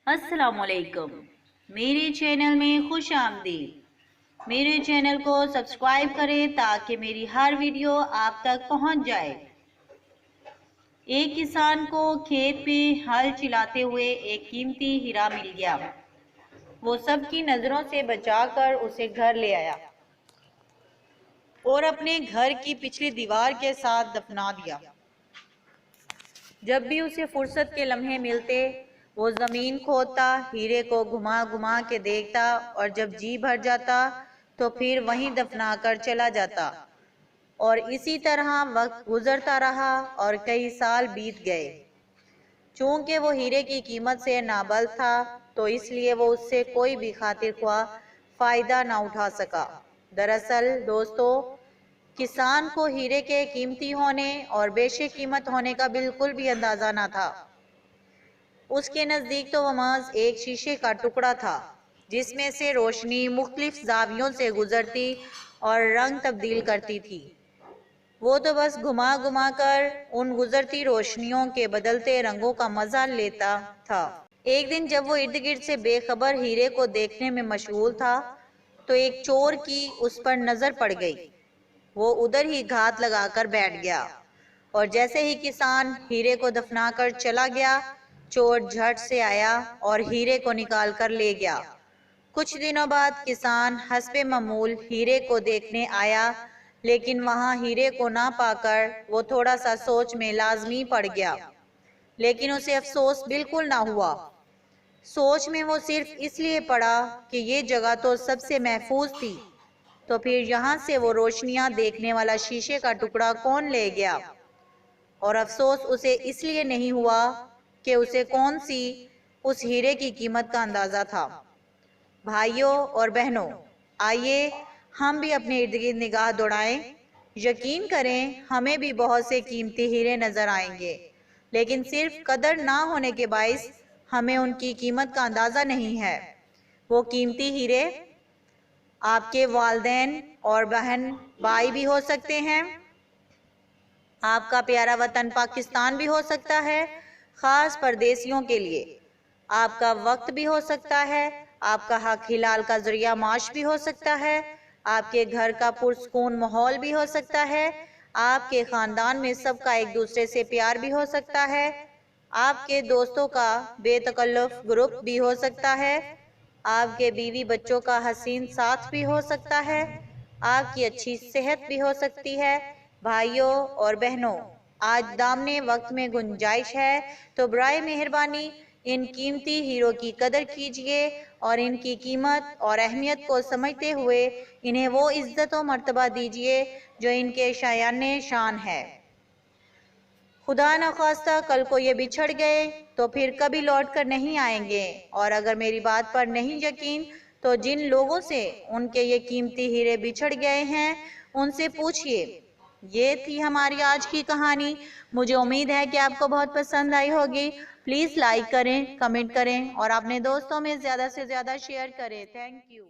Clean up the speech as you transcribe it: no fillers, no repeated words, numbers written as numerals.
अस्सलाम वालेकुम। मेरे चैनल में खुश आमदीद। मेरे चैनल को सब्सक्राइब करें ताकि मेरी हर वीडियो आप तक पहुंच जाए। एक किसान को खेत में हल चलाते हुए एक कीमती हीरा मिल गया। वो सबकी नजरों से बचाकर उसे घर ले आया और अपने घर की पिछली दीवार के साथ दफना दिया। जब भी उसे फुर्सत के लम्हे मिलते वो जमीन खोदता, हीरे को घुमा घुमा के देखता और जब जी भर जाता तो फिर वहीं दफना कर चला जाता। और इसी तरह वक्त गुजरता रहा और कई साल बीत गए। चूंकि वो हीरे की कीमत से नाबल्द था तो इसलिए वो उससे कोई भी खातिर ख्वाह फायदा ना उठा सका। दरअसल दोस्तों, किसान को हीरे के कीमती होने और बेशे कीमत होने का बिल्कुल भी अंदाजा ना था। उसके नज़दीक तो वह महज एक शीशे का टुकड़ा था जिसमें से रोशनी मुख्तलिफ जावियों से गुजरती और रंग तब्दील करती थी। वो तो बस घुमा घुमा कर उन गुजरती रोशनियों के बदलते रंगों का मजा लेता था। एक दिन जब वो इर्द गिर्द से बेखबर हीरे को देखने में मशगूल था तो एक चोर की उस पर नजर पड़ गई। वो उधर ही घात लगाकर बैठ गया और जैसे ही किसान हीरे को दफना कर चला गया, चोर झट से आया और हीरे को निकाल कर ले गया। कुछ दिनों बाद किसान हस्बे मामूल हीरे को देखने आया, लेकिन वहां हीरे को ना पाकर वो थोड़ा सा सोच में लाजमी पड़ गया। लेकिन उसे अफसोस बिल्कुल ना हुआ। सोच में वो सिर्फ इसलिए पड़ा कि ये जगह तो सबसे महफूज थी, तो फिर यहाँ से वो रोशनियां देखने वाला शीशे का टुकड़ा कौन ले गया। और अफसोस उसे इसलिए नहीं हुआ कि उसे कौन सी उस हीरे की कीमत का अंदाजा था। भाइयों और बहनों, आइए हम भी अपने इर्द गिर्द निगाह दौड़ाएं। यकीन करें हमें भी बहुत से कीमती हीरे नजर आएंगे, लेकिन सिर्फ कदर ना होने के बाइस हमें उनकी कीमत का अंदाजा नहीं है। वो कीमती हीरे आपके वालिदैन और बहन भाई भी हो सकते हैं, आपका प्यारा वतन पाकिस्तान भी हो सकता है, खास परदेसियों के लिए आपका वक्त भी हो सकता है, आपका हक हिलाल का जरिया माश भी हो सकता है, आपके घर का पुरसकून माहौल भी हो सकता है, आपके खानदान में सबका एक दूसरे से प्यार भी हो सकता है, आपके दोस्तों का बेतकल्लुफ ग्रुप भी हो सकता है, आपके बीवी बच्चों का हसीन साथ भी हो सकता है, आपकी अच्छी सेहत भी हो सकती है। भाइयों और बहनों, आज दामने वक्त में गुंजाइश है तो बराए मेहरबानी इन कीमती हीरो की कदर कीजिए और इनकी कीमत और अहमियत को समझते हुए इन्हें वो इज्जत और मर्तबा दीजिए जो इनके शायाने शान है। खुदा न खास्ता कल को ये बिछड़ गए तो फिर कभी लौट कर नहीं आएंगे। और अगर मेरी बात पर नहीं यकीन तो जिन लोगों से उनके ये कीमती हीरे बिछड़ गए हैं उनसे पूछिए। ये थी हमारी आज की कहानी। मुझे उम्मीद है कि आपको बहुत पसंद आई होगी। प्लीज़ लाइक करें, कमेंट करें और अपने दोस्तों में ज़्यादा से ज़्यादा शेयर करें। Thank you.